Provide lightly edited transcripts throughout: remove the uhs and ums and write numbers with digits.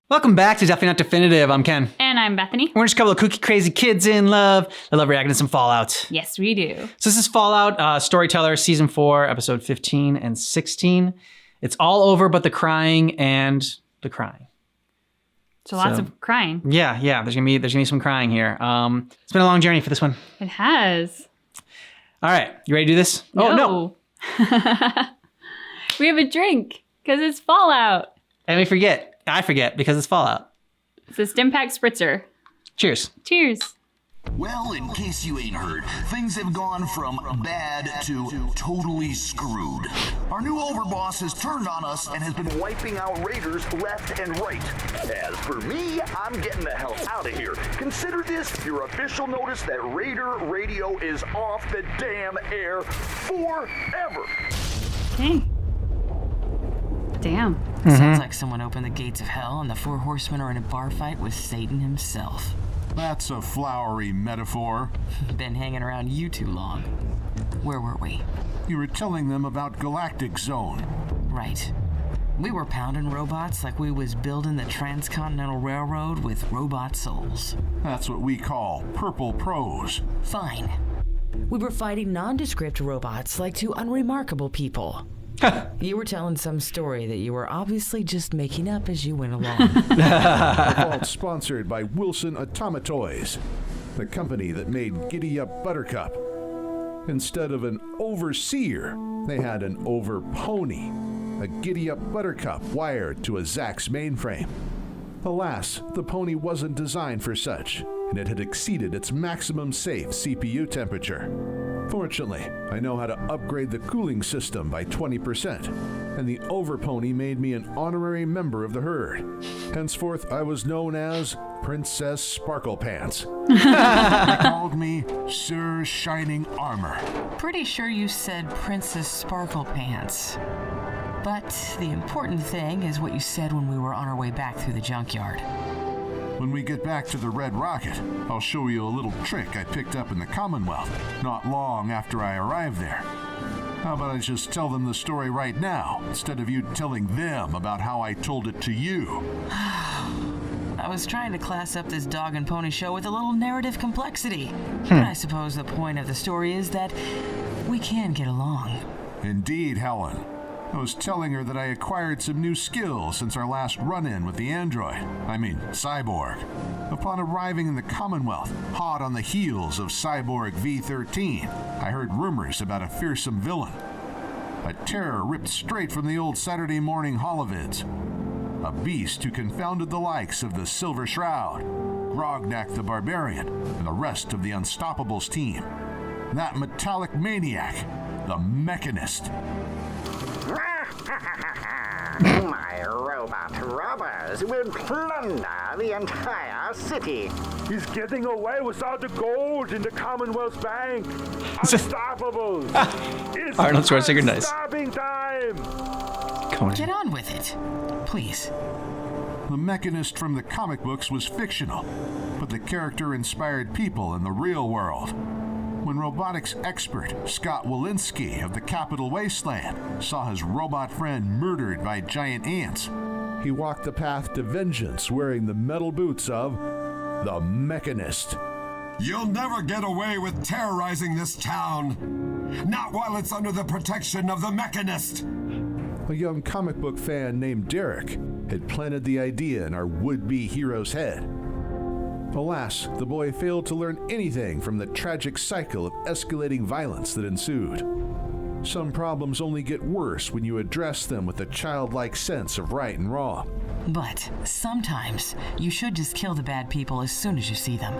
Welcome back to Definitely Not Definitive. I'm Ken. And I'm Bethany. We're just a couple of kooky, crazy kids in love. I love reacting to some Fallout. Yes, we do. So this is Fallout Storyteller Season 4, Episode 15 and 16. It's all over but the crying and the crying. So lots of crying. Yeah. There's gonna be some crying here. It's been a long journey for this one. It has. All right, you ready to do this? No. Oh, no. We have a drink because it's Fallout. And I forget because it's Fallout. It's a Stimpack Spritzer. Cheers. Cheers. Well, in case you ain't heard, things have gone from bad to totally screwed. Our new overboss has turned on us and has been wiping out raiders left and right. As for me, I'm getting the hell out of here. Consider this your official notice that Raider Radio is off the damn air forever. Okay. Damn. Sounds like someone opened the gates of hell and the four horsemen are in a bar fight with Satan himself. That's a flowery metaphor. Been hanging around you too long. Where were we? You were telling them about Galactic Zone. Right. We were pounding robots like we was building the Transcontinental Railroad with robot souls. That's what we call purple prose. Fine. We were fighting nondescript robots like two unremarkable people. You were telling some story that you were obviously just making up as you went along. The vault sponsored by Wilson Automatoys, the company that made Giddy Up Buttercup. Instead of an overseer, they had an overpony, a Giddy Up Buttercup wired to a Zax mainframe. Alas, the pony wasn't designed for such, and it had exceeded its maximum safe CPU temperature. Fortunately, I know how to upgrade the cooling system by 20%, and the Overpony made me an honorary member of the herd. Henceforth, I was known as Princess Sparkle Pants. They called me Sir Shining Armor. Pretty sure you said Princess Sparkle Pants. But the important thing is what you said when we were on our way back through the junkyard. When we get back to the Red Rocket, I'll show you a little trick I picked up in the Commonwealth not long after I arrived there. How about I just tell them the story right now, instead of you telling them about how I told it to you? I was trying to class up this dog and pony show with a little narrative complexity. But I suppose the point of the story is that we can get along. Indeed, Helen. I was telling her that I acquired some new skills since our last run-in with the cyborg. Upon arriving in the Commonwealth, hot on the heels of Cyborg V13, I heard rumors about a fearsome villain. A terror ripped straight from the old Saturday morning holovids. A beast who confounded the likes of the Silver Shroud, Grognak the Barbarian, and the rest of the Unstoppables team. That metallic maniac, the Mechanist. My robot robbers will plunder the entire city. He's getting away without the gold in the Commonwealth Bank. Unstoppable. It's Arnold Schwarzenegger, nice. Stopping time. Get on with it, please. The Mechanist from the comic books was fictional, but the character inspired people in the real world. When robotics expert Scott Walensky of the Capital Wasteland saw his robot friend murdered by giant ants, he walked the path to vengeance wearing the metal boots of the Mechanist. You'll never get away with terrorizing this town. Not while it's under the protection of the Mechanist. A young comic book fan named Derek had planted the idea in our would-be hero's head. Alas, the boy failed to learn anything from the tragic cycle of escalating violence that ensued. Some problems only get worse when you address them with a childlike sense of right and wrong. But sometimes you should just kill the bad people as soon as you see them.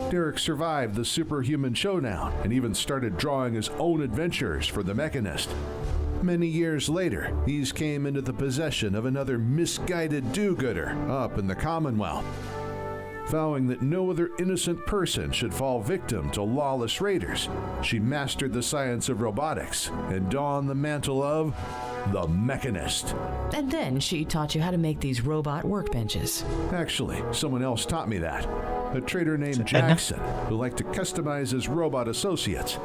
Derek survived the superhuman showdown and even started drawing his own adventures for the Mechanist. Many years later, these came into the possession of another misguided do-gooder up in the Commonwealth. Vowing that no other innocent person should fall victim to lawless raiders, she mastered the science of robotics and donned the mantle of the Mechanist. And then she taught you how to make these robot workbenches. Actually, someone else taught me that. A trader named Jackson, who liked to customize his robot associates.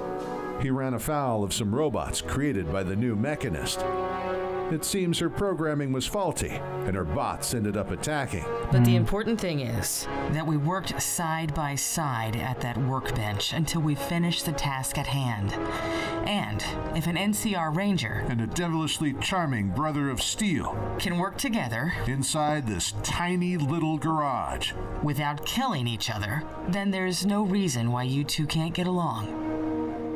He ran afoul of some robots created by the new Mechanist. It seems her programming was faulty, and her bots ended up attacking. But the important thing is that we worked side by side at that workbench until we finished the task at hand. And if an NCR Ranger And a devilishly charming brother of steel can work together inside this tiny little garage. without killing each other, then there's no reason why you two can't get along.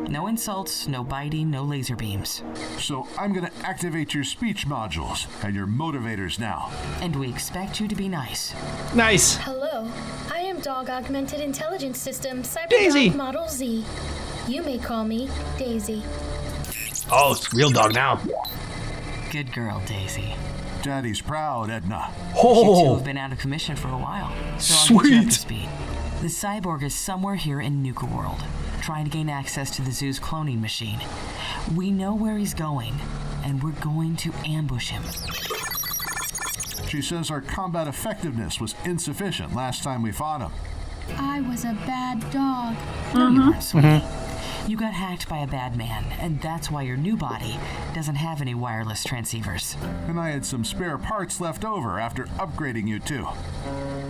No insults, no biting, no laser beams. So I'm gonna activate your speech modules and your motivators now. And we expect you to be nice. Nice. Hello, I am Dog Augmented Intelligence System Daisy. Cyberdog Model Z. You may call me Daisy. Oh, it's real dog now. Good girl, Daisy. Daddy's proud, Edna. You two Oh, have been out of commission for a while, so I'll get you up to sweet. speed. The cyborg is somewhere here in Nuka World, trying to gain access to the zoo's cloning machine. We know where he's going, and we're going to ambush him. She says our combat effectiveness was insufficient last time we fought him. I was a bad dog. No, you weren't, sweetie. You got hacked by a bad man, and that's why your new body doesn't have any wireless transceivers. And I had some spare parts left over after upgrading you two.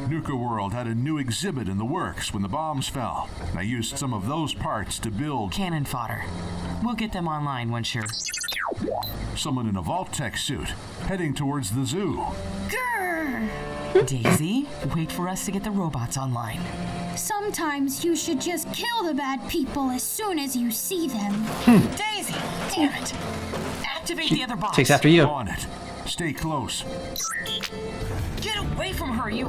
Nuka World had a new exhibit in the works when the bombs fell. And I used some of those parts to build Cannon fodder. We'll get them online once you're... someone in a Vault Tech suit heading towards the zoo. Daisy, wait for us to get the robots online. Sometimes you should just kill the bad people as soon as you see them. Daisy, damn it! Activate the other box. Takes after you. On it. Stay close. Get away from her, you...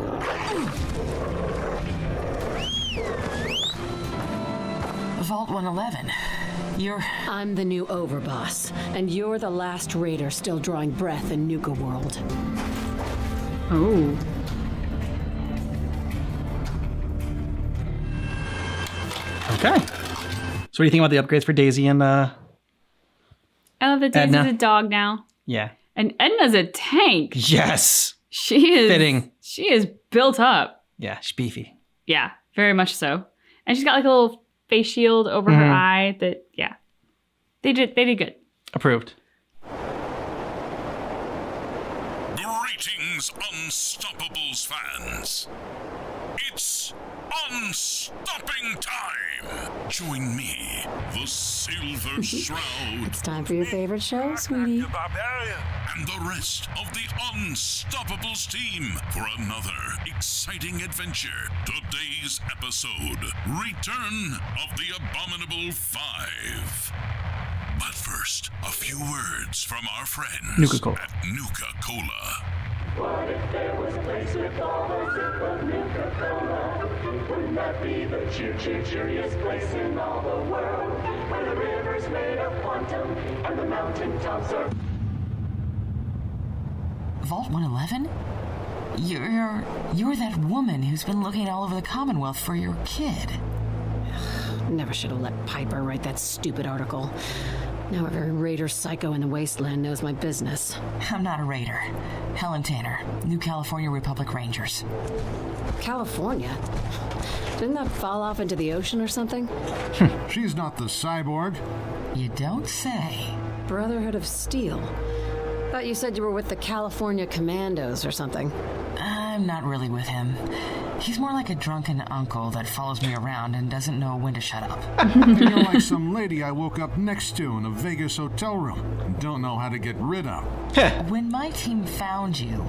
Vault 111. I'm the new overboss, and you're the last raider still drawing breath in Nuka World. Oh. Okay. So what do you think about the upgrades for Daisy and I love that Daisy's Edna. a dog now. yeah. And Edna's a tank. Yes. She is Fitting. She is built up. Yeah, she's beefy. Yeah, very much so. And she's got like a little face shield over her eye that, yeah. They did good. Approved. Greetings, Unstoppables fans. It's Unstopping time. Join me, the Silver Shroud, It's time for your favorite show, sweetie. and the rest of the Unstoppables team for another exciting adventure. Today's episode, Return of the Abominable Five. But first, a few words from our friends Nuka-Cola. at Nuka-Cola. What if there was a place with all the zip of Nuka-Cola? Wouldn't that be the cheeriest place in all the world? Where the river's made of quantum and the mountaintops are... Vault 111? You're that woman who's been looking all over the Commonwealth for your kid. Never should have let Piper write that stupid article. Now every raider psycho in the wasteland knows my business. I'm not a raider. Helen Tanner, New California Republic Rangers. California? Didn't that fall off into the ocean or something? She's not the cyborg. You don't say. Brotherhood of Steel. Thought you said you were with the California Commandos or something. I'm not really with him. He's more like a drunken uncle that follows me around and doesn't know when to shut up. And you're like some lady I woke up next to in a Vegas hotel room and don't know how to get rid of. When my team found you,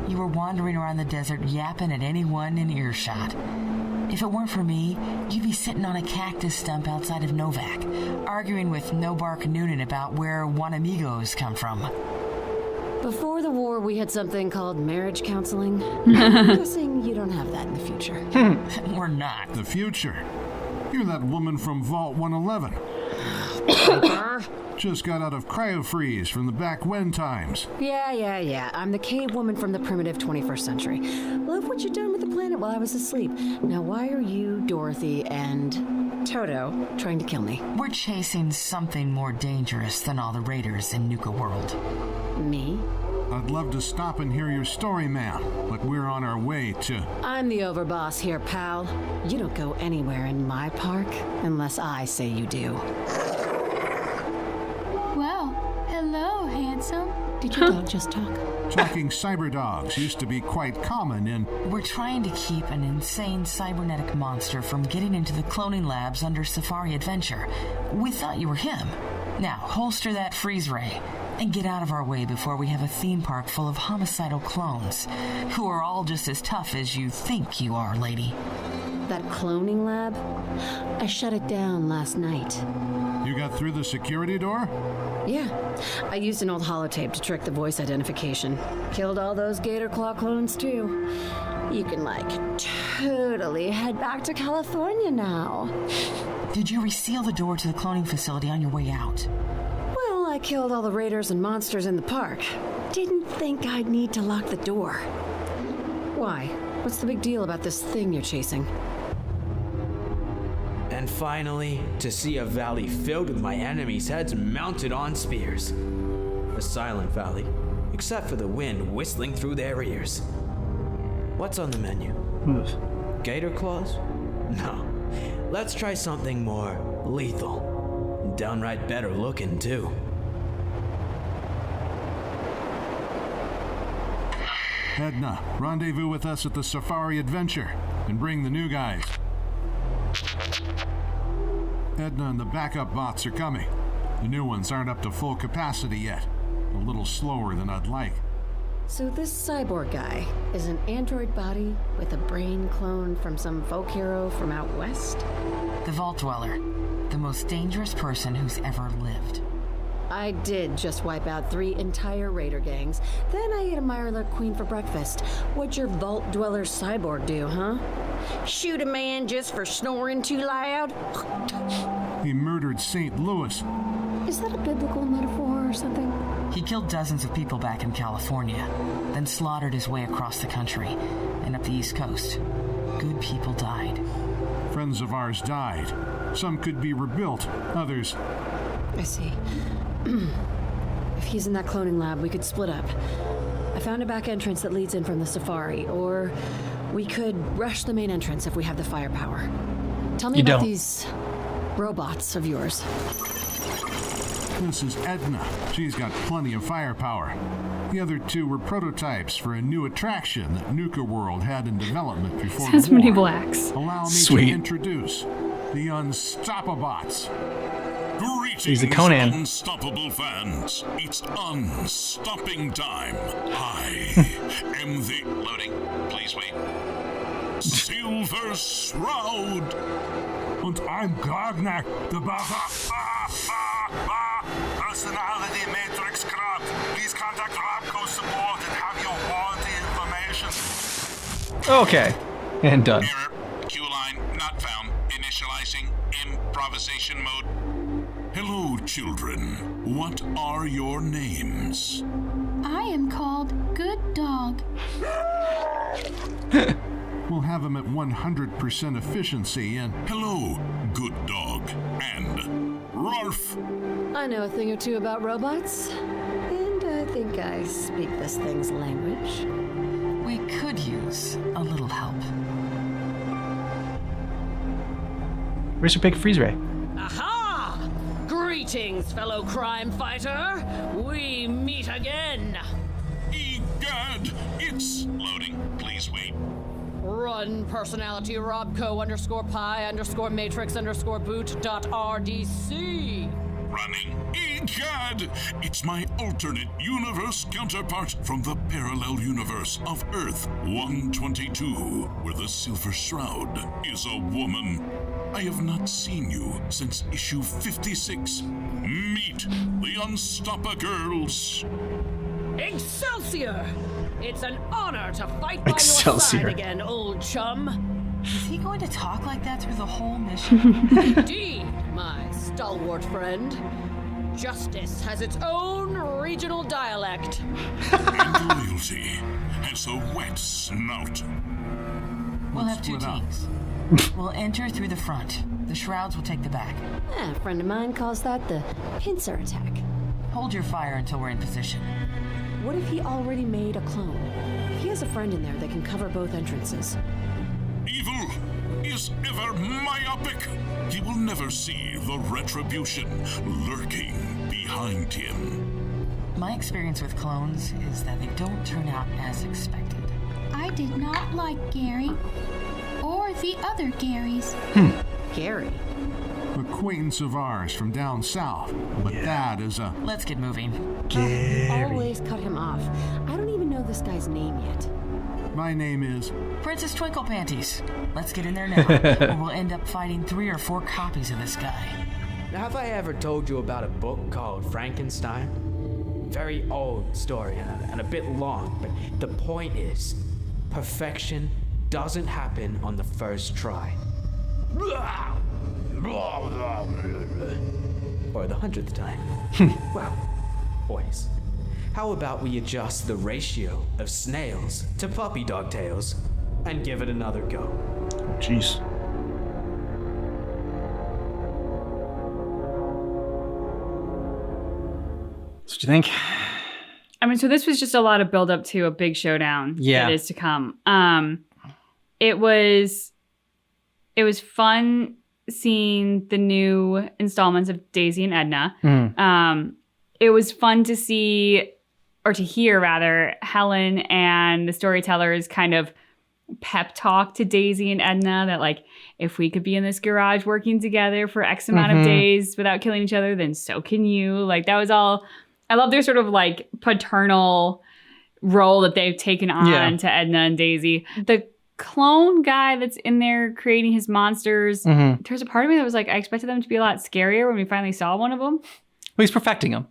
you were wandering around the desert yapping at anyone in earshot. If it weren't for me, you'd be sitting on a cactus stump outside of Novak, arguing with No Bark Noonan about where Wanamigos come from. Before the war, we had something called marriage counseling. I'm guessing you don't have that in the future. We're not. The future. You're that woman from Vault 111. Just got out of cryo-freeze from the back when times. Yeah. I'm the cave woman from the primitive 21st century. Love what you've done with the planet while I was asleep. Now, why are you, Dorothy, and Toto trying to kill me? We're chasing something more dangerous than all the raiders in Nuka World. Me? I'd love to stop and hear your story, ma'am, but we're on our way to... I'm the overboss here, pal. You don't go anywhere in my park unless I say you do. Well, hello, handsome. Did your dog just talk? Talking cyber dogs used to be quite common in... We're trying to keep an insane cybernetic monster from getting into the cloning labs under Safari Adventure. We thought you were him. Now, holster that freeze ray and get out of our way before we have a theme park full of homicidal clones who are all just as tough as you think you are, lady. That cloning lab? I shut it down last night. You got through the security door? Yeah. I used an old holotape to trick the voice identification. Killed all those Gator Claw clones, too. You can, totally head back to California now. Did you reseal the door to the cloning facility on your way out? Well, I killed all the raiders and monsters in the park. Didn't think I'd need to lock the door. Why? What's the big deal about this thing you're chasing? And finally, to see a valley filled with my enemies' heads mounted on spears. A silent valley, except for the wind whistling through their ears. What's on the menu? Gator claws? No. Let's try something more lethal. Downright better looking, too. Edna, rendezvous with us at the Safari Adventure and bring the new guys. Edna and the backup bots are coming. The new ones aren't up to full capacity yet. A little slower than I'd like. So this cyborg guy is an android body with a brain clone from some folk hero from out west? The Vault Dweller, the most dangerous person who's ever lived. I did just wipe out 3 entire raider gangs. Then I ate a Mirelurk Queen for breakfast. What'd your Vault Dweller cyborg do, huh? Shoot a man just for snoring too loud? He murdered St. Louis. Is that a biblical metaphor or something? He killed dozens of people back in California, then slaughtered his way across the country and up the East Coast. Good people died. Friends of ours died. Some could be rebuilt, others... I see. If he's in that cloning lab, we could split up. I found a back entrance that leads in from the Safari, or we could rush the main entrance if we have the firepower. Tell me about these robots of yours. This is Edna. She's got plenty of firepower. The other 2 were prototypes for a new attraction that Nuka World had in development before the war. Many blacks. Allow me to introduce the Unstoppabots. He's a Conan. Unstoppable fans, it's unstopping time. I am the... Loading. Please wait. Silver Shroud. Und I'm Gagnak, the Personality Matrix Crab. Please contact Rabco support and have your warranty information. Okay. And done. Error. Q line not found. Initializing improvisation mode. Hello, children. What are your names? I am called Good Dog. We'll have them at 100% efficiency and... Hello, Good Dog. And Rolf. I know a thing or two about robots, and I think I speak this thing's language. We could use a little help. Where's your big freeze ray? Aha! Greetings, fellow crime fighter. We meet again. Egad, it's loading. Please wait. Run personality Robco _pi _matrix _boot.rdc. Running. Egad! It's my alternate universe counterpart from the parallel universe of Earth 122, where the Silver Shroud is a woman. I have not seen you since issue 56. Meet the Unstoppa Girls. Excelsior! It's an honor to fight by your side again, old chum. Is he going to talk like that through the whole mission? Indeed, my stalwart friend. Justice has its own regional dialect. And loyalty has a wet snout. We'll have 2 teams. We'll enter through the front. The Shrouds will take the back. A friend of mine calls that the pincer attack. Hold your fire until we're in position. What if he already made a clone? If he has a friend in there that can cover both entrances. Evil is ever myopic. He will never see the retribution lurking behind him. My experience with clones is that they don't turn out as expected. I did not like Gary. Or the other Garys. Gary? Acquaintance of ours from down south. But that is a... Let's get moving. Always cut him off. I don't even know this guy's name yet. My name is... Princess Twinkle Panties. Let's get in there now, or we'll end up fighting 3 or 4 copies of this guy. Have I ever told you about a book called Frankenstein? Very old story and a bit long, but the point is, perfection doesn't happen on the first try. Or the 100th time. Well, boys, how about we adjust the ratio of snails to puppy dog tails and give it another go? Jeez. So what do you think? I mean, so this was just a lot of build up to a big showdown that is to come. It was fun seeing the new installments of Daisy and Edna. It was fun to see, or to hear rather, Helen and the Storytellers kind of pep talk to Daisy and Edna that, like, if we could be in this garage working together for X amount of days without killing each other, then so can you. Like, that was all. I love their sort of like paternal role that they've taken on to Edna and Daisy. The clone guy that's in there creating his monsters, there's a part of me that was like, I expected them to be a lot scarier when we finally saw one of them. Well, he's perfecting them.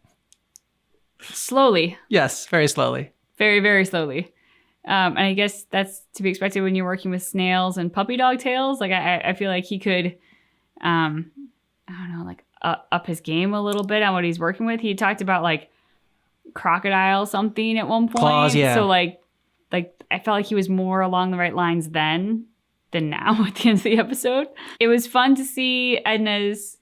Slowly. Yes, very slowly. Very, very slowly. And I guess that's to be expected when you're working with snails and puppy dog tails. Like, I feel like he could, I don't know, like up his game a little bit on what he's working with. He talked about like crocodile something at one point. Claws, yeah. So like I felt like he was more along the right lines then than now at the end of the episode. It was fun to see Edna's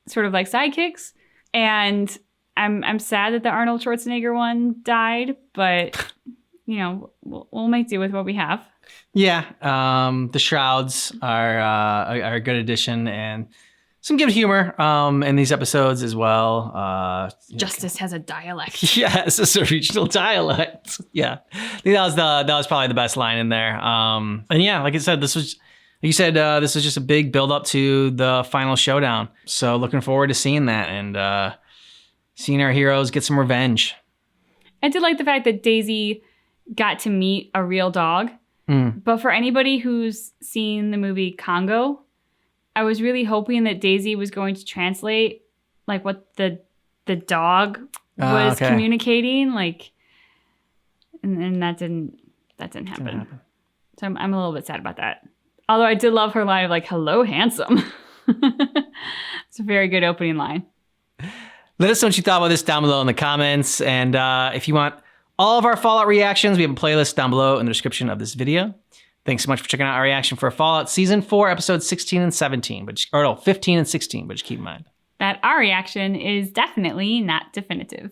sort of like sidekicks, and I'm sad that the Arnold Schwarzenegger one died, but you know, we'll make do with what we have. Yeah, the shrouds are a good addition, and some good humor in these episodes as well. Justice has a dialect. Yes, it's a regional dialect. Yeah, I think that was probably the best line in there. And yeah, like I said, this was just a big build up to the final showdown. So looking forward to seeing that and seeing our heroes get some revenge. I did like the fact that Daisy got to meet a real dog. But for anybody who's seen the movie Congo, I was really hoping that Daisy was going to translate like what the dog was communicating, like, and that didn't happen. So I'm a little bit sad about that. Although I did love her line of like, "Hello, handsome." It's a very good opening line. Let us know what you thought about this down below in the comments, and if you want all of our Fallout reactions, we have a playlist down below in the description of this video. Thanks so much for checking out our reaction for Fallout Season 4, Episodes 16 and 17, 15 and 16, but just keep in mind that our reaction is definitely not definitive.